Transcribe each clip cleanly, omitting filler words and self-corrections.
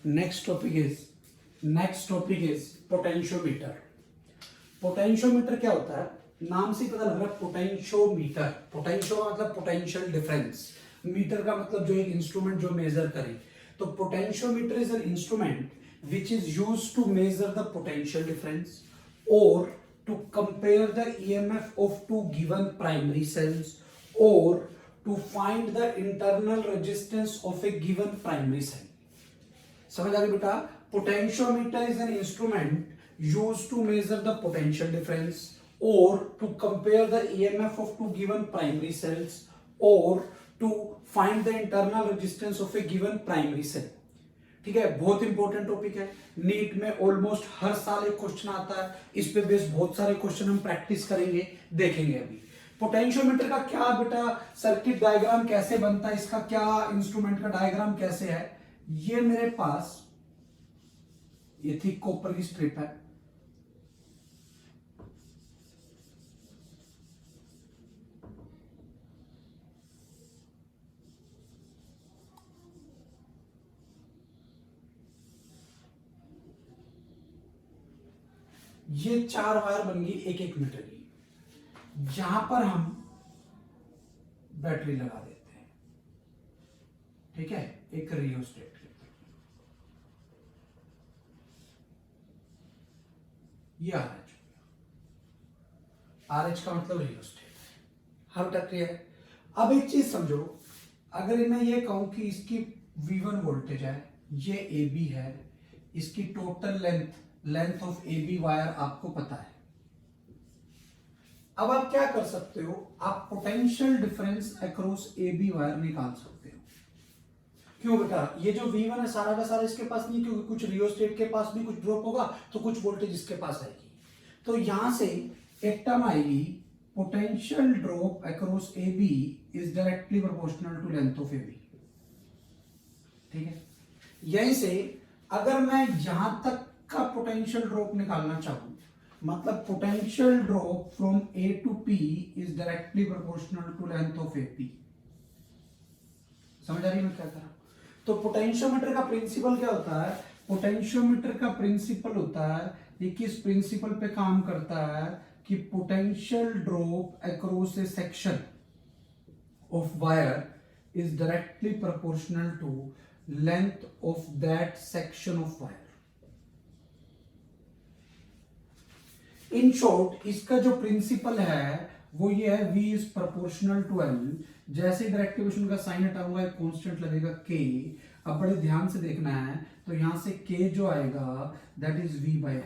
next topic is potentiometer. Potentiometer क्या होता है, नाम से पता लग रहा है पोटेंशियोमीटर। पोटेंशियो मतलब पोटेंशियल डिफरेंस, मीटर का मतलब जो एक इंस्ट्रूमेंट जो मेजर करे। तो potentiometer is an instrument which is used to measure the potential difference or to compare the EMF of two given primary cells or to find the internal resistance of a given primary cell। समझ आ गई बेटा? Potentiometer is an instrument used to measure the potential difference or to compare the EMF of two given primary cells or to find the internal resistance of a given primary cell। ठीक है, बहुत important topic है। NEET में almost हर साल एक question आता है, इस पे बेस बहुत सारे क्वेश्चन हम प्रैक्टिस करेंगे, देखेंगे। अभी पोटेंशियोमीटर का क्या बेटा सर्किट डायग्राम कैसे बनता है, इसका क्या इंस्ट्रूमेंट का डायग्राम कैसे है। ये मेरे पास ये थी कॉपर की स्ट्रिप है, ये 4 वायर बन गई 1-1 मीटर की, जहां पर हम बैटरी लगा देते हैं। ठीक है, एक रियोस्टेट के ये आरएच का मतलब रियोस्टेट। हर तक क्लियर है? अब एक चीज समझो, अगर मैं ये कहूं कि इसकी V1 वोल्टेज है, ये AB है, इसकी total length of AB wire आपको पता है। अब आप क्या कर सकते हो, आप potential difference across AB wire निकाल सकते हो। क्यों बेटा? ये जो V1 है सारा का सारा इसके पास नहीं, क्योंकि कुछ रियोस्टेट के पास भी कुछ ड्रॉप होगा तो कुछ वोल्टेज इसके पास आएगी। तो यहां से एक टर्म आएगी, potential drop across AB is directly proportional to length of AB। ठीक है, यहीं से अगर मैं यहां तक का पोटेंशियल ड्रॉप निकालना चाहूं, मतलब potential drop from A to P is directly proportional to length of AP। समझ आ रही है मैं क्या कर रहा हूं? तो पोटेंशियोमीटर का प्रिंसिपल क्या होता है? पोटेंशियोमीटर का प्रिंसिपल होता है, ये किस प्रिंसिपल पे काम करता है कि potential drop across a section of wire is directly proportional to length of that section of wire. In short इसका जो प्रिंसिपल है वो ये है, V is proportional to L। जैसे डायरेक्ट इक्वेशन का साइन हटाऊंगा एक कांस्टेंट लगेगा K। अब बड़े ध्यान से देखना है, तो यहां से K जो आएगा that is V by L।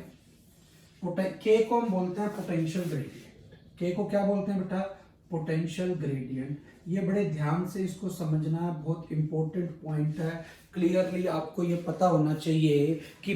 K को हम बोलते हैं पोटेंशियल ग्रेडियंट। K को क्या बोलते हैं बेटा? Potential gradient. ये बड़े ध्यान से इसको समझना, बहुत इंपॉर्टेंट पॉइंट है। क्लियरली आपको ये पता होना चाहिए कि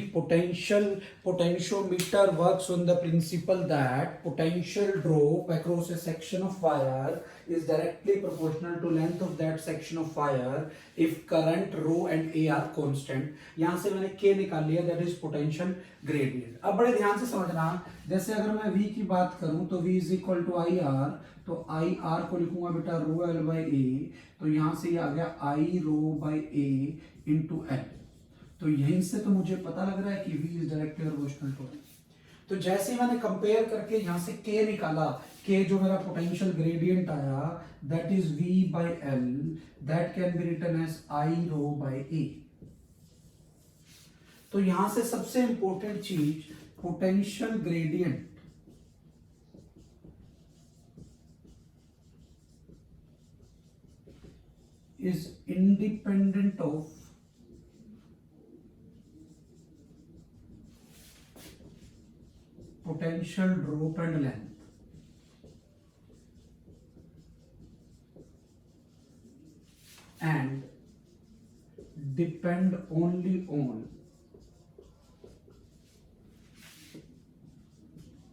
potentiometer works on the principal that potential drop across a section of wire is directly proportional to length of that section of wire if current rho and A are constant। यहां से मैंने K निकाल लिया, that is potential gradient। अब बड़े ध्यान से समझना, जैसे अगर मैं V की बात करूं तो V is equal to IR, तो IR को लिखूंगा बेटा रो L by A, तो यहां से ये आ गया I rho by A into L। तो यहीं से तो मुझे पता लग रहा है कि V is directly proportional to L। तो जैसे मैंने कंपेयर करके यहां से K निकाला, K जो मेरा पोटेंशियल ग्रेडियंट आया that is V by L, that can be written as I rho by A। तो यहां से सबसे इंपॉर्टेंट चीज, potential gradient is independent of potential drop and length, and depend only on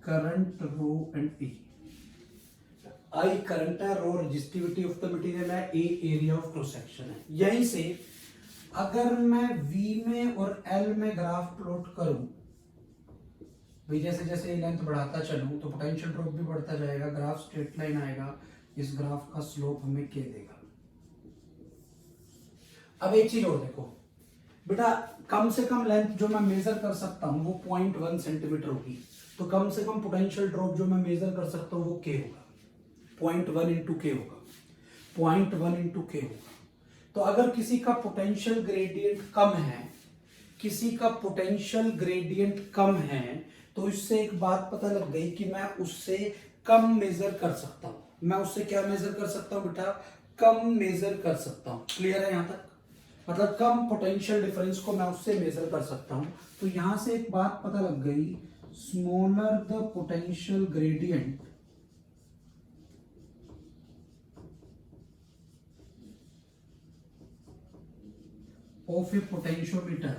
current rho and A। I current है, रो resistivity of the material है, A area of cross section है। यहीं से अगर मैं V में और L में ग्राफ प्लॉट करूं, भाई जैसे जैसे लेंथ बढ़ाता चलूं तो पोटेंशियल ड्रॉप भी बढ़ता जाएगा, ग्राफ स्ट्रेट लाइन आएगा, इस ग्राफ का स्लोप हमें K देगा। अब एक चीज और देखो बेटा कम से कम लेंथ जो मैं मेजर कर सकता हूँ वो 0.1 सेंटीमीटर होगी, तो कम से कम पोटेंशियल ड्रॉप जो मैं मेजर कर सकता हूँ वो K होगा, 0.1 इंटू के होगा, 0.1 इंटू के होगा। तो अगर किसी का पोटेंशियल ग्रेडियंट कम है, किसी का पोटेंशियल ग्रेडियंट कम है, तो इससे एक बात पता लग गई कि मैं उससे कम मेजर कर सकता हूं। मैं उससे क्या मेजर कर सकता हूं बेटा? कम मेजर कर सकता हूं। क्लियर है यहां तक? मतलब कम पोटेंशियल डिफरेंस को मैं उससे मेजर कर सकता हूं। तो यहां से एक बात पता लग गई, smaller the potential gradient of a potentiometer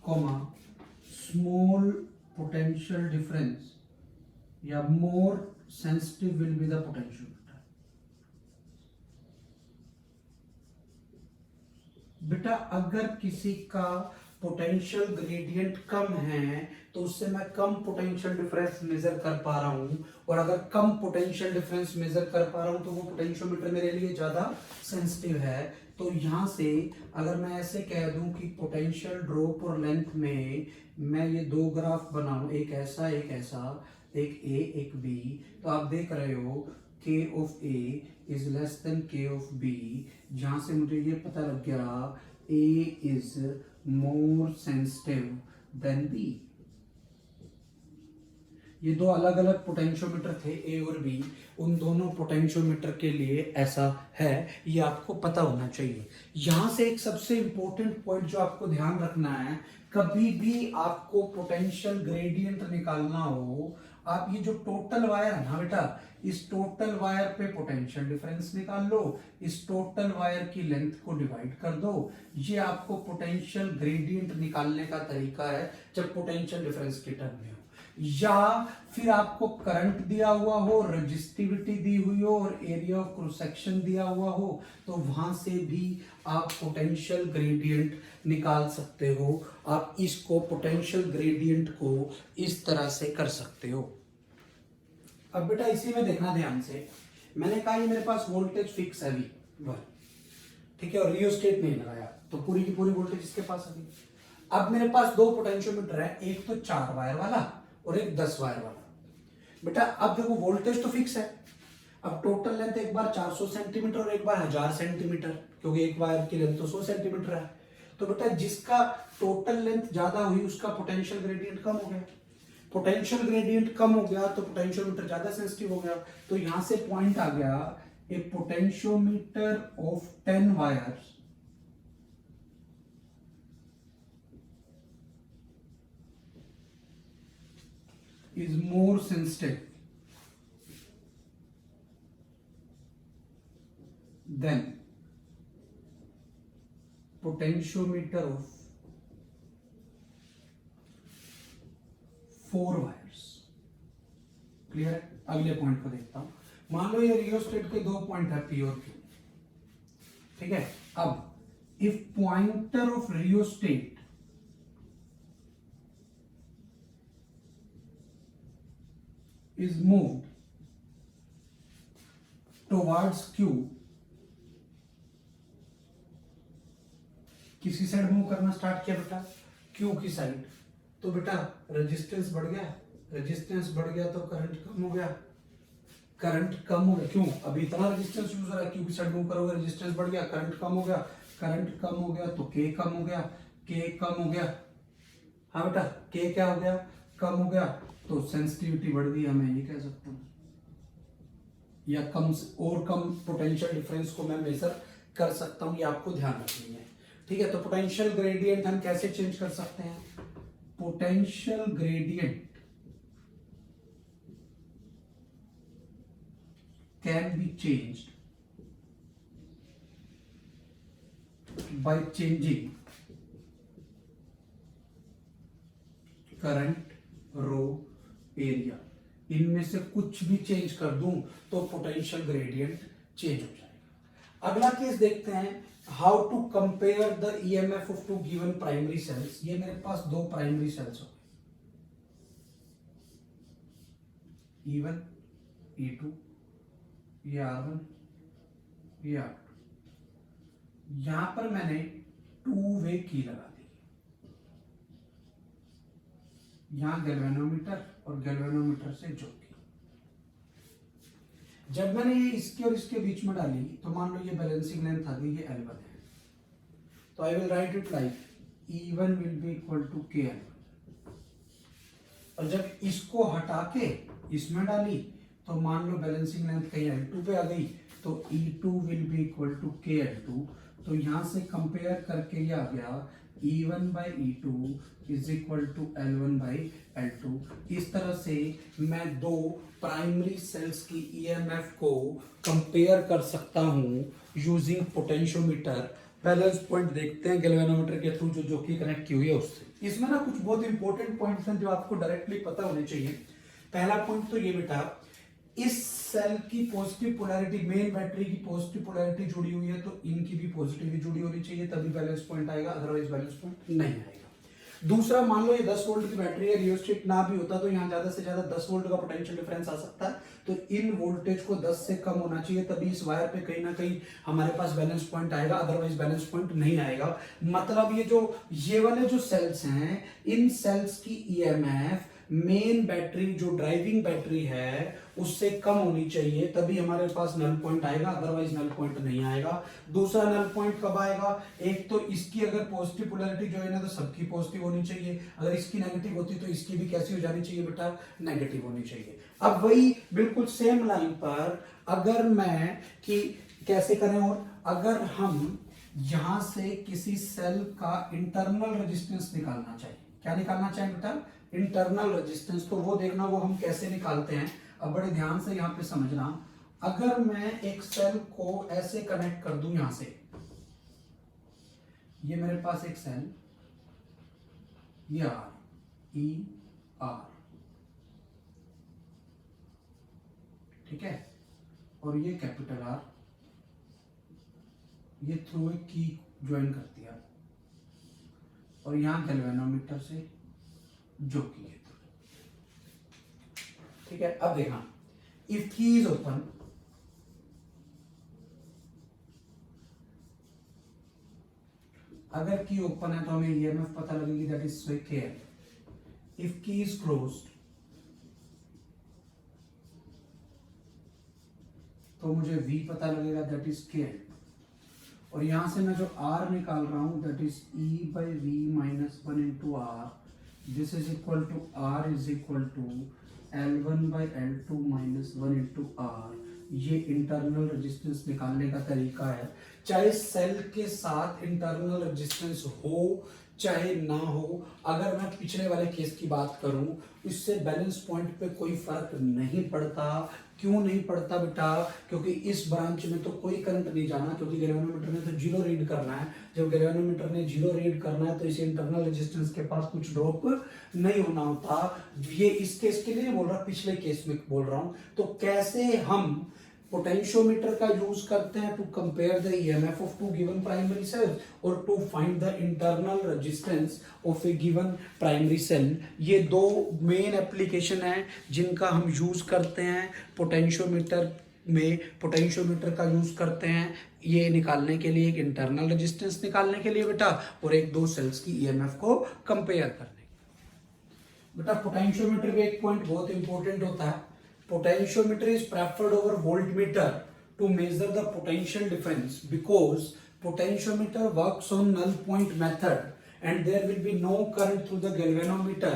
comma small potential difference या more sensitive will be the potentiometer। बेटा अगर किसी का पोटेंशियल ग्रेडियंट कम है तो उससे मैं कम पोटेंशियल डिफरेंस मेजर कर पा रहा हूं, और अगर कम पोटेंशियल डिफरेंस मेजर कर पा रहा हूं तो वो पोटेंशियोमीटर मेरे लिए ज्यादा सेंसिटिव है। तो यहां से अगर मैं ऐसे कह दूं कि पोटेंशियल ड्रॉप और लेंथ में मैं ये दो ग्राफ बनाऊं, एक ऐसा एक ऐसा, एक ए एक बी, तो आप देख रहे हो K of A is less than K of B, जहां से मुझे ये पता लग गया A is more sensitive than B। ये दो अलग अलग पोटेंशियोमीटर थे ए और बी, उन दोनों पोटेंशियोमीटर के लिए ऐसा है, ये आपको पता होना चाहिए। यहां से एक सबसे इंपॉर्टेंट पॉइंट जो आपको ध्यान रखना है, कभी भी आपको पोटेंशियल ग्रेडियंट निकालना हो, आप ये जो टोटल वायर है ना बेटा, इस टोटल वायर पे पोटेंशियल डिफरेंस निकाल लो, इस टोटल वायर की लेंथ को डिवाइड कर दो। ये आपको पोटेंशियल ग्रेडियंट निकालने का तरीका है जब पोटेंशियल डिफरेंस के टर्म में हो। या फिर आपको करंट दिया हुआ हो, रेजिस्टिविटी दी हुई हो और एरिया ऑफ क्रॉस सेक्शन दिया हुआ हो, तो वहां से भी आप पोटेंशियल ग्रेडियंट निकाल सकते हो। आप इसको पोटेंशियल ग्रेडियंट को इस तरह से कर सकते हो। अब बेटा इसी में देखना ध्यान से, मैंने कहा ये मेरे पास वोल्टेज फिक्स है V1, ठीक है, और रियोस्टेट नहीं लगाया, तो पूरी की पूरी वोल्टेज इसके पास है। अब मेरे पास दो पोटेंशियोमीटर है, एक तो 4 वायर वाला और एक 10 वायर वाला। बेटा अब देखो वोल्टेज तो फिक्स है, अब टोटल लेंथ एक बार 400 सेंटीमीटर और एक बार 1000 सेंटीमीटर, क्योंकि एक वायर की लेंथ तो 100 सेंटीमीटर है। तो बेटा जिसका टोटल लेंथ ज्यादा हुई उसका पोटेंशियल ग्रेडियंट कम हो गया, पोटेंशियल ग्रेडियंट कम हो गया तो पोटेंशियोमीटर ज्यादा सेंसिटिव हो गया। तो यहां से पॉइंट आ गया, a potentiometer of 10 wires is more sensitive than potentiometer of 4 wires। Clear है? अगले पॉइंट को देखता हूं, मान लो ये रियोस्टेट के दो पॉइंट है P और Q, ठीक है। अब if pointer of rheostat is moved towards Q, किसी साइड मूव करना स्टार्ट किया बेटा, Q की साइड, तो बेटा रेजिस्टेंस बढ़ गया, रेजिस्टेंस बढ़ गया तो करंट कम हो गया, करंट कम हो गया, क्यों? अभी इतना रेजिस्टेंस यूज हो रहा है, Q की साइड मूव करोगे रेजिस्टेंस बढ़ गया, करंट कम हो गया, करंट कम हो गया तो K कम हो गया, K कम हो गया, हाँ बेटा K क्या हो गया? कम हो गया, तो सेंसिटिविटी बढ़ गई, मैं ये कह सकता हूं, या कम और कम पोटेंशियल डिफरेंस को मैं मेजर कर सकता हूं, ये आपको ध्यान रखनी है, ठीक है। तो पोटेंशियल ग्रेडियंट हम कैसे चेंज कर सकते हैं? Potential gradient can be changed by changing current, rho, area, इनमें से कुछ भी चेंज कर दूं तो पोटेंशियल ग्रेडियंट चेंज हो जाएगा। अगला केस देखते हैं, how to compare the EMF of two given primary cells. ये मेरे पास दो प्राइमरी सेल्स हो गए, E1 E2, ये R1, ये R2। यहां पर मैंने 2 वे की लगा दी, यहां गैल्वेनोमीटर और गैल्वेनोमीटर से ज्योति। जब मैंने ये इसके और इसके बीच में डाली तो मान लो ये बैलेंसिंग लेंथ आ गई, ये L1 है, तो I will write it like E1 will be equal to KL1। और जब इसको हटा के इसमें डाली तो मान लो बैलेंसिंग लेंथ कहीं L2 पे आ गई, तो E2 will be equal to KL2। तो यहां से कंपेयर करके ये आ गया E1 by E2 is equal to L1 by L2। इस तरह से मैं दो प्राइमरी सेल्स की EMF को कंपेयर कर सकता हूं यूजिंग पोटेंशियोमीटर। बैलेंस पॉइंट देखते हैं गैल्वेनोमीटर के थ्रू जो की कनेक्ट की हुई है उससे। इसमें ना कुछ बहुत इंपॉर्टेंट पॉइंट्स हैं जो आपको डायरेक्टली पता होने चाहिए। पहला पॉइंट तो ये बेटा, इस सेल की पॉजिटिव पोलैरिटी, मेन बैटरी की पॉजिटिव पोलैरिटी जुड़ी हुई है, तो इनकी भी पॉजिटिव जुड़ी होनी चाहिए, तभी बैलेंस पॉइंट आएगा, अदरवाइज बैलेंस पॉइंट नहीं आएगा। दूसरा, मान लो ये 10 वोल्ट की बैटरी है, रियोस्टेट ना भी होता तो यहाँ ज्यादा से ज्यादा 10 वोल्ट का पोटेंशियल डिफरेंस आ सकता है, तो इन वोल्टेज को 10 से कम होना चाहिए, तभी इस वायर पे कहीं ना कहीं हमारे पास बैलेंस पॉइंट आएगा, अदरवाइज बैलेंस पॉइंट नहीं आएगा। मतलब ये वाले जो सेल्स हैं, इन सेल्स की EMF मेन बैटरी, जो ड्राइविंग बैटरी है, उससे कम होनी चाहिए, तभी हमारे पास नल पॉइंट आएगा, अदरवाइज नल पॉइंट नहीं आएगा। दूसरा नल पॉइंट कब आएगा, एक तो इसकी अगर पॉजिटिव पोलैरिटी जो है ना, तो सबकी पॉजिटिव होनी चाहिए, अगर इसकी नेगेटिव होती तो इसकी भी कैसी हो जानी चाहिए बेटा, नेगेटिव होनी चाहिए। अब वही बिल्कुल सेम लाइन पर अगर मैं कि कैसे करें, और अगर हम यहां से किसी सेल का इंटरनल रेजिस्टेंस निकालना चाहिए, क्या निकालना चाहिए बेटा, इंटरनल रेजिस्टेंस, तो वो देखना वो हम कैसे निकालते हैं। अब बड़े ध्यान से यहां पे समझना, अगर मैं एक सेल को ऐसे कनेक्ट कर दूं, यहां से, ये मेरे पास एक सेल, ये R, ठीक है, और ये कैपिटल R, ये थ्रू एक की ज्वाइन करती है, और यहां गैल्वेनोमीटर से जो की है, ठीक है। अब देखना, इफ की इज ओपन, अगर की ओपन है तो हमें EMF पता लगेगी, दैट इज KL। इफ की इज क्लोज्ड तो मुझे V पता लगेगा, दैट इज KL। और यहां से मैं जो R निकाल रहा हूं, that is E/V - 1 × R। This is equal to R is equal to L1/L2 - 1 × R। ये इंटरनल रेजिस्टेंस निकालने का तरीका है। चाहे सेल के साथ इंटरनल रेजिस्टेंस हो चाहे ना हो, अगर मैं पिछले वाले केस की बात करूं, इससे बैलेंस पॉइंट पे कोई फर्क नहीं पड़ता। क्यों नहीं पड़ता बेटा, क्योंकि इस ब्रांच में तो कोई करंट नहीं जाना, क्योंकि गैल्वेनोमीटर ने तो 0 रीड करना है। जब गैल्वेनोमीटर ने 0 रीड करना है तो इसे इंटरनल रेजिस्टेंस के पास कुछ ड्रॉप नहीं होना होता। ये इस केस के लिए बोल रहा, पिछले केस में बोल रहा हूं। तो कैसे हम पोटेंशियोमीटर का यूज करते हैं to compare the EMF of two given primary cell और to find the internal resistance of a given primary cell. ये दो मेन एप्लीकेशन है जिनका हम यूज करते हैं पोटेंशियोमीटर में। पोटेंशियोमीटर का यूज करते हैं ये निकालने के लिए, एक इंटरनल रेजिस्टेंस निकालने के लिए बेटा, और एक दो सेल्स की EMF को कंपेयर करने के लिए। बेटा पोटेंशियोमीटर में एक पॉइंट बहुत इंपॉर्टेंट होता है, potentiometer is preferred over voltmeter to measure the potential difference because potentiometer works on null point method and there will be no current through the galvanometer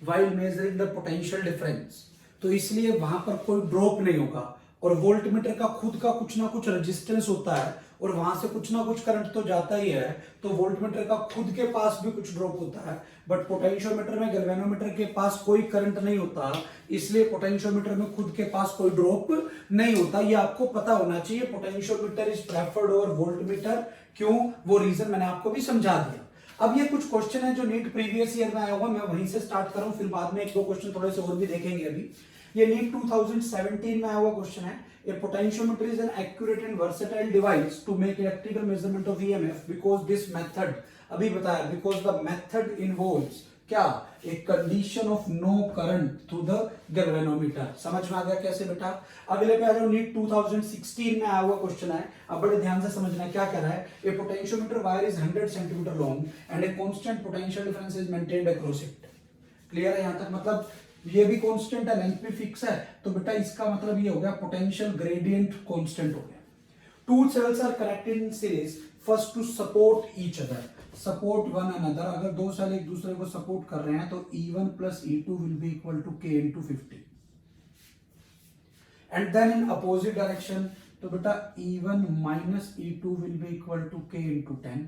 while measuring the potential difference। तो इसलिए वहां पर कोई drop नहीं होगा, और voltmeter का खुद का कुछ ना कुछ रेजिस्टेंस होता है और वहां से कुछ ना कुछ करंट तो जाता ही है, तो वोल्टमीटर का खुद के पास भी कुछ ड्रॉप होता है। बट पोटेंशियोमीटर में, गैल्वेनोमीटर के पास कोई करंट नहीं होता, इसलिए पोटेंशियोमीटर में खुद के पास कोई ड्रॉप नहीं होता। ये आपको पता होना चाहिए। Potentiometer is preferred over voltmeter. क्यों, वो रीजन मैंने आपको भी समझा दिया। अब ये कुछ क्वेश्चन है जो नीट प्रीवियस ईयर में आया होगा, मैं वहीं से स्टार्ट करूं, फिर बाद में एक दो क्वेश्चन थोड़े से और भी देखेंगे। अभी ये नीट 2017 में आया हुआ क्वेश्चन है। A potentiometer is an accurate and versatile device to make electrical measurement of EMF because this method, अभी बताया, because the method involves क्या, एक condition of no current through the galvanometer. समझ में आ गया कैसे बेटा। अगले पे आ जाओ, नीट 2016 में आया हुआ क्वेश्चन है। अब बड़े ध्यान से समझना क्या कह रहा है। A potentiometer wire is 100 centimetre long and a constant potential difference is maintained across it. Clear है यहां तक, मतलब ये भी कांस्टेंट है, लेंथ भी फिक्स है, तो बेटा इसका मतलब ये हो गया पोटेंशियल ग्रेडियंट कांस्टेंट हो गया। Two cells are connected in series first to support each other, support one another. अगर दो सेल एक दूसरे को सपोर्ट कर रहे हैं तो E1 plus E2 will be equal to K into 50 and then in opposite direction, तो बेटा E1 minus E2 will be equal to K into 10।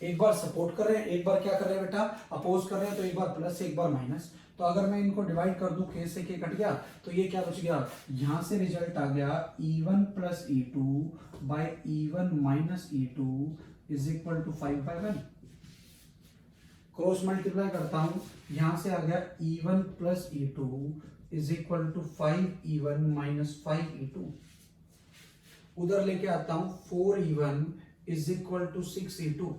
एक बार सपोर्ट कर रहे हैं, एक बार क्या कर रहे हैं बेटा, अपोज कर रहे हैं, तो एक बार प्लस एक बार माइनस। तो अगर मैं इनको डिवाइड कर दूं, K से K कट गया, तो ये क्या बच गया, यहां से रिजल्ट आ गया E1 plus E2 by E1 minus E2 is equal to 5/1। Cross multiply करता हूं, यहां से आ गया E1 plus E2 is equal to 5E1 minus 5E2। उधर लेके आता हूं 4E1 is equal to 6E2,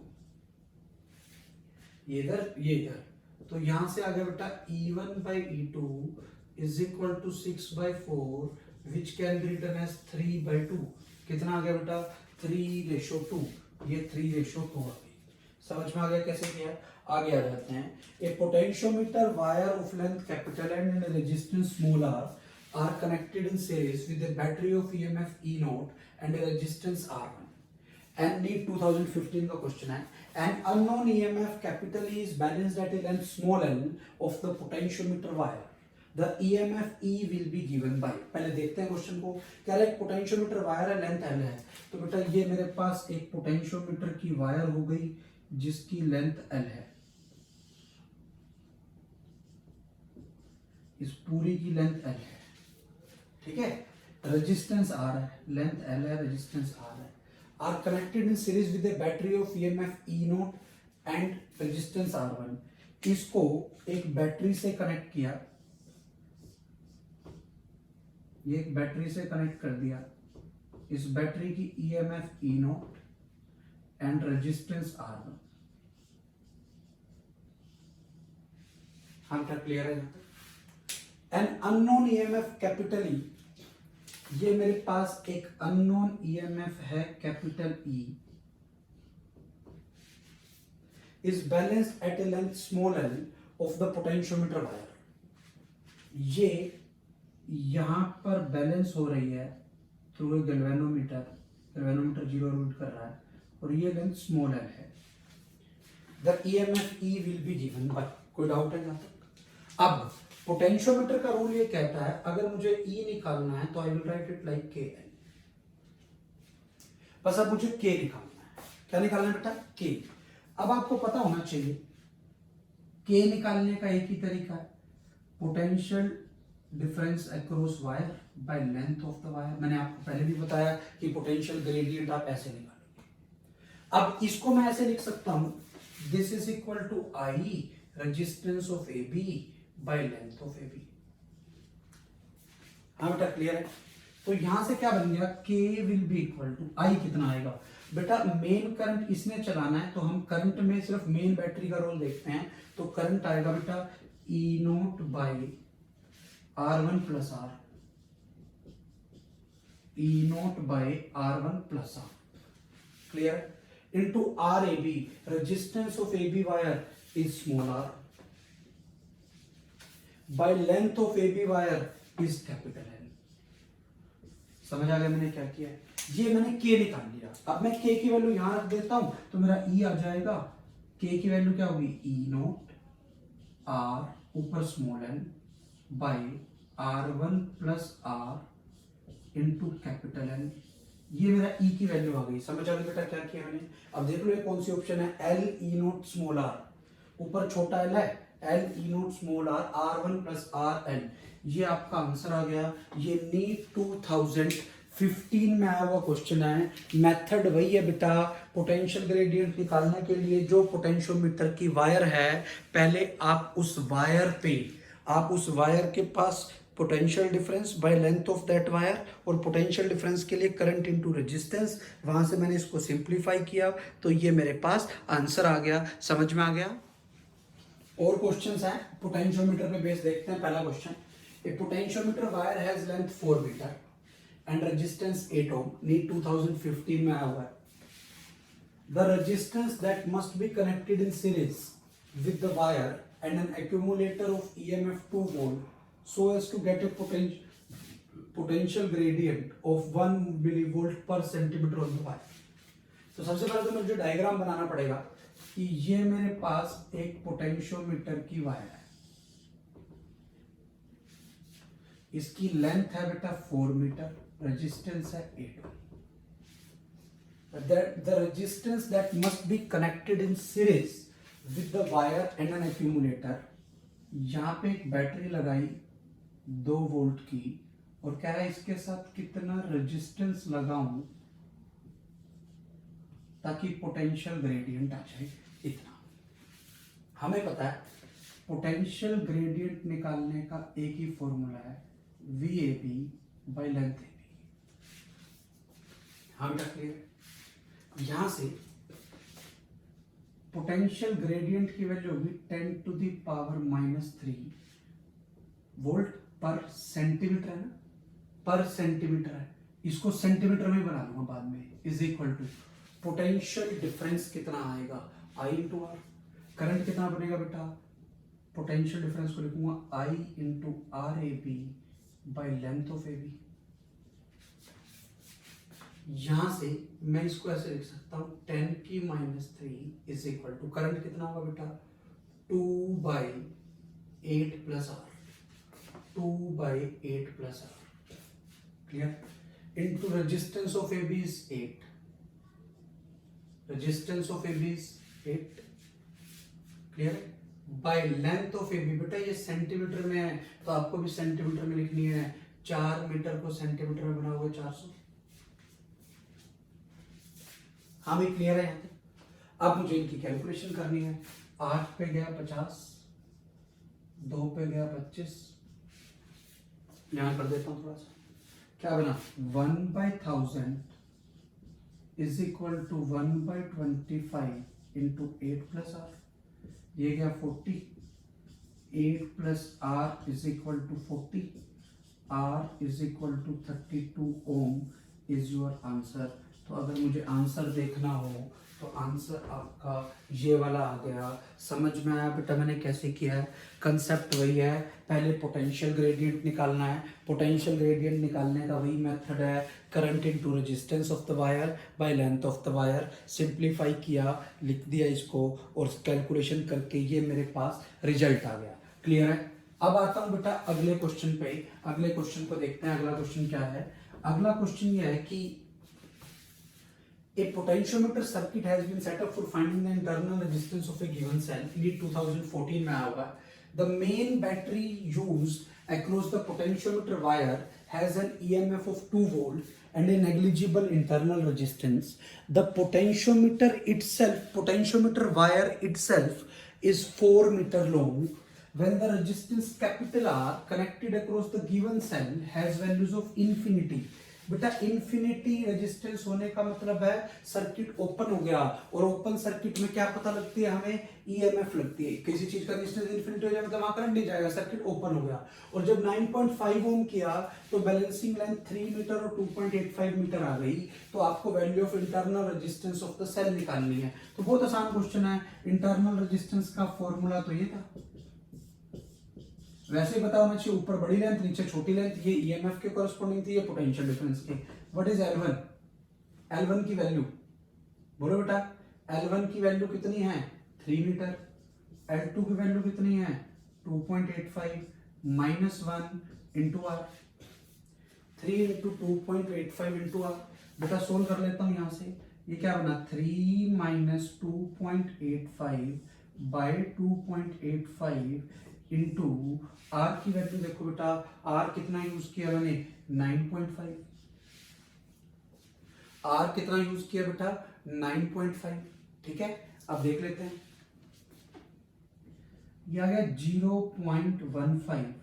ये इधर, तो यहां से आ गया बेटा E1 by E2 is equal to 6/4 which can be written as 3/2। कितना आ गया बेटा, 3:2, ये 3:2 आ गई। समझ में आ गया कैसे किया। आगे आ जाते हैं। A potentiometer wire of length capital N and resistance small R connected in series with a battery of EMF E0 and a resistance R1। And NEET 2015 का क्वेश्चन है। An unknown EMF capital E is balanced at a length small l of the potentiometer wire. The EMF E will be given by, पहले देखते हैं question को। कह रहा है एक पोटेंशियोमीटर वायर है, लेंथ l है, तो बेटा ये मेरे पास एक पोटेंशियोमीटर की वायर हो गई जिसकी लेंथ l है, इस पूरी की लेंथ l है, ठीक है। रेजिस्टेंस R है, लेंथ l है, रेजिस्टेंस R है, are connected in series with a battery of EMF E0 and resistance R1। इसको एक बैटरी से कनेक्ट किया, ये एक बैटरी से कनेक्ट कर दिया, इस बैटरी की EMF E0 and resistance R1। हम क्या क्लियर है। An unknown EMF capital E, ये मेरे पास एक अननोन EMF है capital E, is balanced at a length small l of the potentiometer wire. ये यहां पर बैलेंस हो रही है through a galvanometer, galvanometer 0 read कर रहा है, और ये लेंथ स्मॉल l है। The EMF E will be given by, कोई डाउट है यहां तक। अब पोटेंशियोमीटर का रूल ये कहता है अगर मुझे E निकालना है तो I will write it like KL। बस अब मुझे K निकालना है। क्या निकालना है बेटा, K। अब आपको पता होना चाहिए K निकालने का एक ही तरीका है, potential difference across wire bye length of the wire. मैंने आपको पहले भी बताया कि पोटेंशियल ग्रेडियंट आप ऐसे निकालोगे। अब इसको मैं ऐसे लिख सकता हूं, this is equal to I resistance of AB by length of AB। हाँ बेटा क्लियर है। तो यहां से क्या बन गया, K will be equal to I, कितना आएगा बेटा, मेन करंट इसने चलाना है तो हम करंट में सिर्फ मेन बैटरी का रोल देखते हैं, तो करंट आएगा बेटा E0 by R1 plus R, E0 by R1 plus R, clear, into RAB, resistance of AB wire is small r, by length of AB wire is capital L। समझ आ गया मैंने क्या किया है, ये मैंने K निकाल लिया। अब मैं K की वैल्यू यहां रख देता हूं तो मेरा E आ जाएगा। K की वैल्यू क्या होगी, E0 R ऊपर small l by R1 plus R into capital L। ये मेरा E की वैल्यू आ गई। समझ आ गया बेटा क्या किया मैंने। अब देख लो ये कौन सी ऑप्शन है, L E0 स्मॉल r, ऊपर छोटा l है, L E0 small r, R1 plus RL, ये आपका आंसर आ गया। ये नीट 2015 में आया हुआ क्वेश्चन है। मेथड वही है बेटा, पोटेंशियल ग्रेडियंट निकालने के लिए जो पोटेंशियोमीटर की वायर है, पहले आप उस वायर के पास potential difference by length of that wire, और पोटेंशियल डिफरेंस के लिए करंट इनटू रेजिस्टेंस, वहां से मैंने इसको सिंप्लीफाई किया तो ये मेरे पास आंसर आ गया। समझ में आ गया। और क्वेश्चंस हैं पोटेंशियोमीटर पे बेस देखते हैं। पहला question, a potentiometer wire has length 4 meter and resistance 8 ohm, NEET 2015 में आया हुआ है। The resistance that must be connected in series with the wire and an accumulator of EMF 2 volt so as to get a potential gradient of 1 millivolt per centimeter on the wire। तो सबसे पहले तो मुझे diagram बनाना पड़ेगा कि ये मेरे पास एक पोटेंशियोमीटर की वायर है, इसकी लेंथ है बेटा 4 मीटर, रेजिस्टेंस है 8 ओम। The resistance that must be connected in series with the wire and an accumulator, यहाँ पे एक बैटरी लगाई 2 वोल्ट की और कह रहा है इसके साथ कितना रेजिस्टेंस लगाऊं ताकि पोटेंशियल ग्रेडियंट आ जाए इतना। हमें पता है पोटेंशियल ग्रेडियंट निकालने का एक ही फॉर्मूला है, VAB बाई लेंथ AB। हम क्या क्लियर? यहां से पोटेंशियल ग्रेडियंट की वैल्यू होगी 10 टू द पावर -3 वोल्ट पर सेंटीमीटर, है ना, पर सेंटीमीटर है, इसको सेंटीमीटर में बना लूंगा बाद में, is equal to potential difference कितना आएगा I इंटू आर। करंट कितना बनेगा बेटा, पोटेंशियल डिफरेंस को लिखूंगा I into R A B by length of A B. यहां से मैं इसको ऐसे लिख सकता हूं 10 की -3 इज इक्वल टू करंट कितना होगा बेटा 2/8 plus R, 2/8 plus R, clear, into resistance of A B is 8, resistance of A B is 8, clear, by length of A B. बेटा ये सेंटीमीटर में है तो आपको भी सेंटीमीटर में लिखनी है, 4 मीटर को सेंटीमीटर में बना हुआ 400। हाँ भाई क्लियर है यहाँ तक। अब मुझे इनकी कैलकुलेशन करनी है। 8 पे गया 50, 2 पे गया 25, यहां कर देता हूं थोड़ा सा, क्या बना 1/1000 is equal to 1/25 into 8 plus R, ये गया 40, 8 plus R is equal to 40, R is equal to 32 ohm is your answer. तो अगर मुझे आंसर देखना हो तो आंसर आपका ये वाला आ गया। समझ में आया बेटा मैंने कैसे किया है? कंसेप्ट वही है, पहले पोटेंशियल ग्रेडियंट निकालना है, पोटेंशियल ग्रेडियंट निकालने का वही मेथड है, current into resistance of the wire bye length of the wire. Simplify किया, लिख दिया इसको और कैलकुलेशन करके ये मेरे पास रिजल्ट आ गया। क्लियर है? अब आता हूं बेटा अगले क्वेश्चन पे। अगले क्वेश्चन को देखते हैं। अगला क्वेश्चन क्या है? अगला क्वेश्चन ये है कि a potentiometer circuit has been set up for finding the internal resistance of a given cell, NEET 2014 में आया होगा। The main battery used across the potentiometer wire has an EMF of 2 volt and a negligible internal resistance. The potentiometer itself, potentiometer wire itself is 4 meter long. When the resistance capital R connected across the given cell has values of infinity, बेटा infinity resistance होने का मतलब है circuit open हो गया, और open circuit में क्या पता लगती है हमें? ईएमएफ लगती है। किसी चीज का रेजिस्टेंस इन्फिनिटी हो जाए मतलब वहां करंट नहीं जाएगा, सर्किट ओपन हो गया। और जब 9.5 ओम किया तो बैलेंसिंग लाइन 3 मीटर और 2.85 मीटर आ गई, तो आपको value of internal resistance of the cell निकालनी है। तो बहुत आसान क्वेश्चन है। इंटरनल रेजिस्टेंस का फॉर्मूला तो ये था, वैसे ही पता होना चाहिए, ऊपर बड़ी लेंथ नीचे छोटी लेंथ, ये ईएमएफ के कॉरेस्पॉन्डिंग थी, ये पोटेंशियल डिफरेंस की। What is L1? L1 की वैल्यू बोलो बेटा, L1 की वैल्यू कितनी है? 3 मीटर। L2 की वैल्यू कितनी है? 2.85 -1 into R, 3 into 2.85 into R. बेटा सोल्व कर लेता हूं यहां से, ये क्या बना 3 माइनस 2.85 बाई 2.85 इंटू आर की वैल्यू देखो बेटा, आर कितना यूज किया मैंने 9.5, आर कितना यूज किया बेटा 9.5। ठीक है, अब देख लेते हैं, ये आ गया 0.15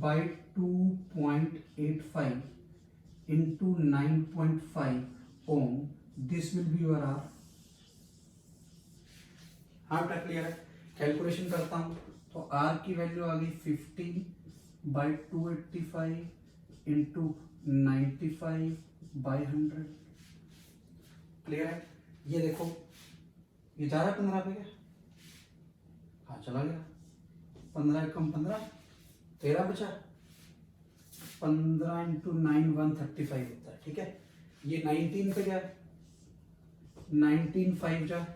by 2.85 into 9.5 ohm, this will be your R. हाँ बेटा क्लियर है? कैलकुलेशन करता हूँ तो R की वैल्यू आ गई 50/285 इंटू 95/100। क्लियर है? ये देखो, ये जा रहा है 15 पे क्या? हाँ चला गया। 15 कम 15, 13 बचा। 15 इंटू 9 135 होता है, ठीक है। ये 19 पे क्या है? 19 5 जा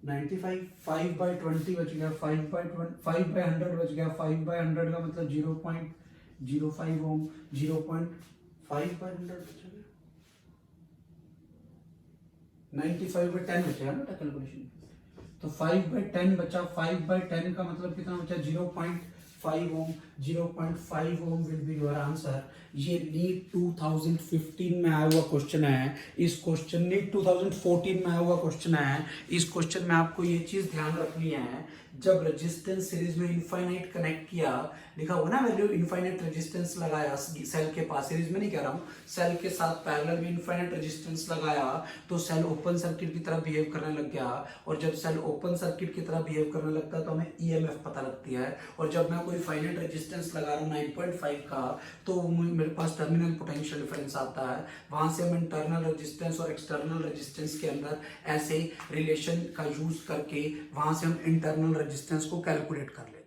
95, 5/20 बच गया, 5/100 बच गया। 5/100 का मतलब 0.05 ओम, 0.5/100 बच गया। 95/10 बचेगा ना कैलकुलेशन। तो 5/10 बचा। 5/10 का मतलब कितना बचा? 0.5 ओम। 0.5 ohm will be your answer. ये नीट 2015 में आया हुआ क्वेश्चन है। इस क्वेश्चन नीट 2014 में आया हुआ क्वेश्चन है। इस क्वेश्चन में आपको ये चीज ध्यान रखनी है, जब रेजिस्टेंस सीरीज में इनफाइनाइट कनेक्ट किया, लिखा हुआ ना वैल्यू, इनफाइनाइट रेजिस्टेंस लगाया सेल के पास, सीरीज में नहीं कह रहा हूँ, सेल के साथ पैरेलल में इनफाइनाइट रेजिस्टेंस लगाया तो सेल ओपन सर्किट की तरह बिहेव करने लग गया। और जब सेल ओपन सर्किट की तरह बिहेव करने लगता है तो हमें ईएमएफ पता लगती है। और जब मैं कोई फाइनाइट रेजिस्टेंस लगा रहा हूँ 9.5 का, तो मेरे पास टर्मिनल पोटेंशियल डिफरेंस आता है। वहां से हम इंटरनल रेजिस्टेंस और एक्सटर्नल रेजिस्टेंस के अंदर ऐसे रिलेशन का यूज करके वहां से हम इंटरनल रेजिस्टेंस को कैलकुलेट कर लेते हैं।